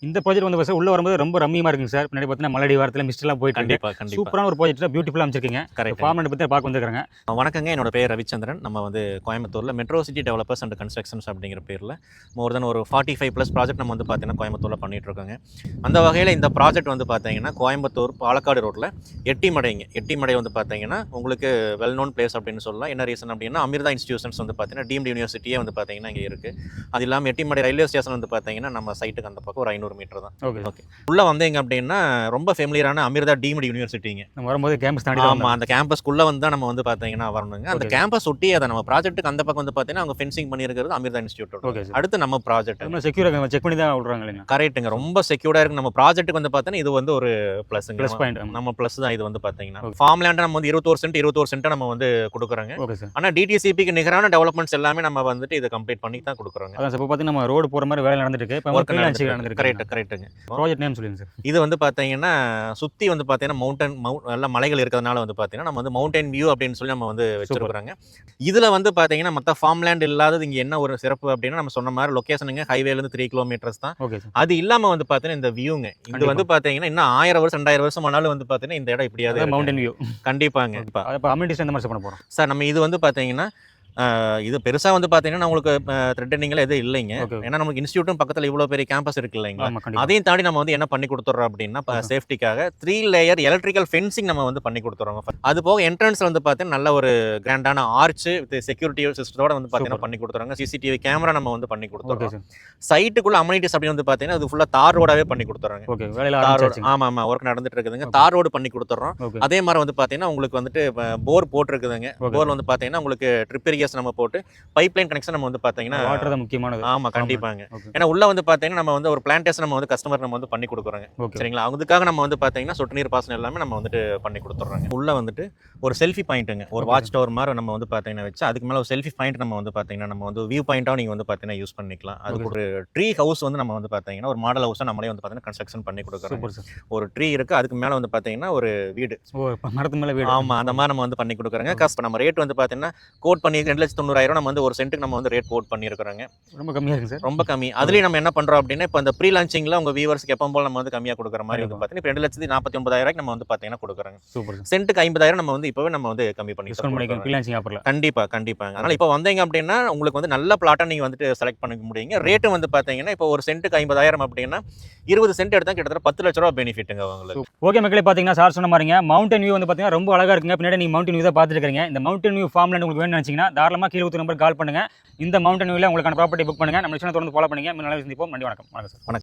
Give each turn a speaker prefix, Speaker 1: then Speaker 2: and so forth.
Speaker 1: இந்த ப்ராஜெக்ட் வந்து சார் உள்ள வரும்போது ரொம்ப ரம்மியமா இருக்குங்க சார். பின்னாடி பார்த்தீங்கன்னா மலடி வாரத்தில் மிஸ்ட்லாம் போயிட்டு இருக்கு.
Speaker 2: கண்டிப்பா.
Speaker 1: சூப்பரான ஒரு ப்ராஜெக்ட் பியூட்டிஃபுல்லா அமைச்சிருக்கீங்க.
Speaker 2: கரெக்ட்.
Speaker 1: ஃபார்மட் பத்தி பார்க்க வந்திருக்காங்க.
Speaker 2: வணக்கங்க. என்னோட பேர் ரவிச்சந்திரன். நம்ம வந்து கோயம்புத்தூர்ல metro city developers and constructions அப்படிங்கிற பேர்ல மோர் தென் ஒரு 45+ ப்ராஜெக்ட் நம்ம வந்து பார்த்தீங்கன்னா கோயம்புத்தூர்ல பண்ணிட்டு இருக்கோங்க. அந்த வகையில் இந்த ப்ராஜெக்ட் வந்து பார்த்தீங்கன்னா கோயம்புத்தூர் பாலக்காடு ரோட்ல எட்டிமடைங்க. எட்டிமடை வந்து பார்த்தீங்கன்னா உங்களுக்கு வெல் நோன் பிளேஸ் அப்படின்னு சொல்லலாம். என்ன ரீசன் அப்படின்னா அமிர்தா இன்ஸ்டிடியூஷன்ஸ் வந்து பார்த்தீங்கன்னா டீம்டு யூனிவர்சிட்டியே வந்து பார்த்தீங்கன்னா இங்கே இருக்கு. அது இல்லாமல் எட்டிமடை ரயில்வே ஸ்டேஷன் வந்து பார்த்தீங்கன்னா நம்ம சைட்டுக்கு அந்த பக்கம் ஒரு 500 மீட்டர் தான். ஓகே. உள்ள வந்தீங்க அப்படின்னா ரொம்ப ஃபெமிலியரான அமிர்தா டீம்டு யூனிவர்சிட்டிங்க.
Speaker 1: நம்ம வரும்போது கேம்பஸ் தாண்டி
Speaker 2: ஆமா, அந்த கேம்பஸ்க்குள்ள வந்து தான் நம்ம வந்து பார்த்தீங்கன்னா வரணுங்க. அந்த கேம்பஸ் ஒட்டி அதை நம்ம ப்ராஜெக்ட்டுக்கு அந்த பக்கம் வந்து பார்த்தீங்கன்னா அவங்க ஃபென்சிங் பண்ணியிருக்கிறது அமிர்தா இன்ஸ்டியூட்.
Speaker 1: Okay sir.
Speaker 2: அடுத்து நம்ம ப்ராஜெக்ட்
Speaker 1: நம்ம செக்யூரா செக் பண்ணி தான் விடுறாங்க இல்லைங்க.
Speaker 2: கரெக்ட்டுங்க. ரொம்ப செக்யூர்டா இருக்கு. நம்ம ப்ராஜெக்ட்டுக்கு வந்து பார்த்தீங்கன்னா இது வந்து ஒரு ப்ளஸ்ங்க.
Speaker 1: Plus point.
Speaker 2: நம்ம ப்ளஸ் தான் இது வந்து பார்த்தீங்கன்னா. ஃபார்ம் லேண்ட் நம்ம வந்து 21 சென்ட் நம்ம வந்து கொடுக்குறோங்க.
Speaker 1: Okay sir.
Speaker 2: ஆனா டிடிசிபிக்கு நிகரான டெவலப்மெண்ட்ஸ் எல்லாமே நம்ம வந்துட்டு இதை கம்ப்ளீட் பண்ணி தான் கொடுக்குறோங்க.
Speaker 1: அதான் சார் இப்போ பார்த்தீங்கன்னா நம்ம ரோடு போற மாதிரி வேலை நடந்துட்டு இருக்கு. இப்போ
Speaker 2: ஒர்க்
Speaker 1: ஃப்ரீலான்சிங் நடந்துருக்கு.
Speaker 2: கரெக்ட்டுங்க.
Speaker 1: ப்ராஜெக்ட் நேம் சொல்லுங்க சார்.
Speaker 2: இது வந்து பார்த்தீங்கன்னா சுற்றி வந்து பார்த்தீங்கன்னா நல்ல மலைகள் இருக்கிறதுனால வந்து பார்த்தீங்கன்னா நம்ம வந்து மவுண்டன் வியூ அப்படின்னு சொல்லி நம்ம வந்து வச்சிருக்கிறோங்க. இதில் வந்து பார்த்தீங்கன்னா மற்ற ஃபார்ம் லேண்ட் இல்லாதது இங்கே என்ன ஒரு சிறப்பு அப்படின்னா நம்ம சொன்ன மாதிரி லொக்கேஷனுங்க ஹைவேலேருந்து 3 கிலோமீட்டர்ஸ் தான்.
Speaker 1: Okay sir.
Speaker 2: அது இல்லாமல் வந்து பார்த்தீங்கன்னா இந்த வியூங்க இது வந்து பார்த்தீங்கன்னா இன்னும் 1000 வருஷம் 2000 வருஷம் ஆனாலும் வந்து பார்த்தீங்கன்னா இந்த இடம் இப்படியாவது
Speaker 1: மவுண்டன் வியூ.
Speaker 2: கண்டிப்பாங்க.
Speaker 1: இப்போ அம்யூனிட்டிஸ் எந்த மாதிரி சார் பண்ண போகிறோம்
Speaker 2: சார் நம்ம இது வந்து பார்த்தீங்கன்னா இது பெருசாக வந்து பார்த்தீங்கன்னா உங்களுக்கு த்ரெட்டனிங்லாம் எதுவும் இல்லைங்க. ஏன்னா நமக்கு இன்ஸ்டியூட்டும் பக்கத்தில் இவ்வளோ பெரிய கேம்பஸ் இருக்கு இல்லைங்களா. அதையும் தாண்டி நம்ம வந்து என்ன பண்ணி கொடுத்துட்றோம் அப்படின்னா சேஃப்டிக்காக 3 லேயர் எலக்ட்ரிக்கல் ஃபென்சிங் நம்ம வந்து பண்ணி கொடுத்துறோம். அது போக என்ட்ரன்ஸ்ல வந்து பார்த்தீங்கன்னா நல்ல ஒரு கிராண்டான ஆர்ச் வித் செக்யூரிட்டி சிஸ்டத்தோட வந்து பார்த்தீங்கன்னா பண்ணி கொடுத்துறாங்க. சிசிடிவி கேமரா நம்ம வந்து பண்ணி கொடுத்துறோம். சைட்டுக்குள்ள அம்யூனிட்டிஸ் அப்படின்னு வந்து பார்த்தீங்கன்னா அது ஃபுல்லாக தார் ரோடாவே பண்ணி கொடுத்துறாங்க. ஆமாம் ஒர்க் நடந்துட்டு இருக்குதுங்க. தார் ரோடு பண்ணி கொடுத்துறோம். அதே மாதிரி வந்து பார்த்தீங்கன்னா உங்களுக்கு வந்துட்டு போர் போட்டிருக்குதுங்க. போர் வந்து பார்த்தீங்கன்னா உங்களுக்கு ட்ரிப் இரிகேஷன் நம்ம போட்டு பைப்லைன் கனெக்ஷன் நம்ம வந்து பாத்தீங்கன்னா
Speaker 1: வாட்டர் தான் முக்கியமானது.
Speaker 2: ஆமா கண்டிப்பாங்க. ஏன்னா உள்ள வந்து பாத்தீங்கன்னா நம்ம வந்து ஒரு பிளான்டேஷன் நம்ம வந்து கஸ்டமர் நம்ம வந்து பண்ணி கொடுக்குறோங்க. சரிங்களா. அதுக்காக நம்ம வந்து பாத்தீங்கன்னா சொட்டு நீர் பாசனம் எல்லாமே நம்ம வந்துட்டு பண்ணி கொடுத்துறோங்க. உள்ள வந்துட்டு ஒரு செல்ஃபி பாயிண்ட்டுங்க. ஒரு வாட்ச் டவர் மாதிரி நம்ம வந்து பாத்தீங்கன்னா வச்சு அதுக்கு மேல ஒரு செல்ஃபி பாயிண்ட் நம்ம வந்து பாத்தீங்கன்னா நம்ம வந்து வியூ பாயிண்டாவும் நீங்க வந்து பாத்தீங்கன்னா யூஸ் பண்ணிக்கலாம். அதுக்கு ஒரு ட்ரீ ஹவுஸ் வந்து நம்ம வந்து பாத்தீங்கன்னா ஒரு மாடல் ஹவுஸா நம்மளே வந்து பாத்தீங்கன்னா கன்ஸ்ட்ரக்ஷன் பண்ணி கொடுக்குறோம். ஒரு ட்ரீ இருக்கு, அதுக்கு மேல வந்து பாத்தீங்கன்னா ஒரு வீடு.
Speaker 1: மரத்து மேல வீடு.
Speaker 2: ஆமா, அந்த மாதிரி நம்ம வந்து பண்ணி கொடுக்குறோங்க. நம்ம ரேட் வந்து பாத்தீங்கன்னா கோட் பண்ணி 2,90,000 நம்ம வந்து ஒரு சென்ட்டுக்கு நம்ம வந்து ரேட் கோட் பண்ணியிருக்கிறோங்க.
Speaker 1: ரொம்ப கம்மியா இருக்கு சார்.
Speaker 2: ரொம்ப கம்மி. அதுலயும் நம்ம என்ன பண்றோம் அப்படின்னா இப்போ இந்த ப்ரீ லான்ச்சிங்ல உங்க வியூவர்ஸ்க்கு எப்பவும் போல நம்ம வந்து கம்மியா கொடுக்குற மாதிரி வந்து பாத்தீங்கன்னா இப்போ 2,49,000 நம்ம வந்து பாத்தீங்கன்னா கொடுக்குறோங்க. சென்ட்டுக்கு 50,000 நம்ம வந்து இப்பவே நம்ம வந்து கம்மி பண்ணி கண்டிப்பாங்க. அதனால இப்போ வந்தீங்க அப்படின்னா உங்களுக்கு வந்து நல்ல பிளாட்டா நீங்க வந்துட்டு செலக்ட் பண்ணிக்க முடியுங்க. ரேட்டு வந்து பாத்தீங்கன்னா இப்போ ஒரு சென்ட்டுக்கு 50,000 அப்படின்னா 20 சென்ட் எடுத்தா கிட்டத்தட்ட 10 லட்ச ரூபாய் பெனிஃபிட்டுங்க உங்களுக்கு.
Speaker 1: ஓகே மக்களே, பாத்தீங்கன்னா சார் சொன்ன மாதிரிங்க மவுண்டன் வியூ வந்து பாத்தீங்கன்னா ரொம்ப அழகா இருக்குங்க. பின்னாடி நீங்க மவுண்டன் வியூ தான் பாத்துட்டு இருக்கீங்க. இந்த மவுண்டன் வியூ ஃபார்ம் லேண்ட் உங்களுக்கு வேணும்னு நினைச்சீங்கன்னா தாராளமா கீழ நம்பர் கால் பண்ணுங்க. இந்த மவுண்டன் வியூல உங்களுக்கான ப்ராப்பர்ட்டி புக் பண்ணுங்க. நம்ம சேனலை தொடர்ந்து ஃபாலோ பண்ணுங்க. நல்ல சந்திப்போம். நன்றி, வணக்கம். வணக்கம் சார்.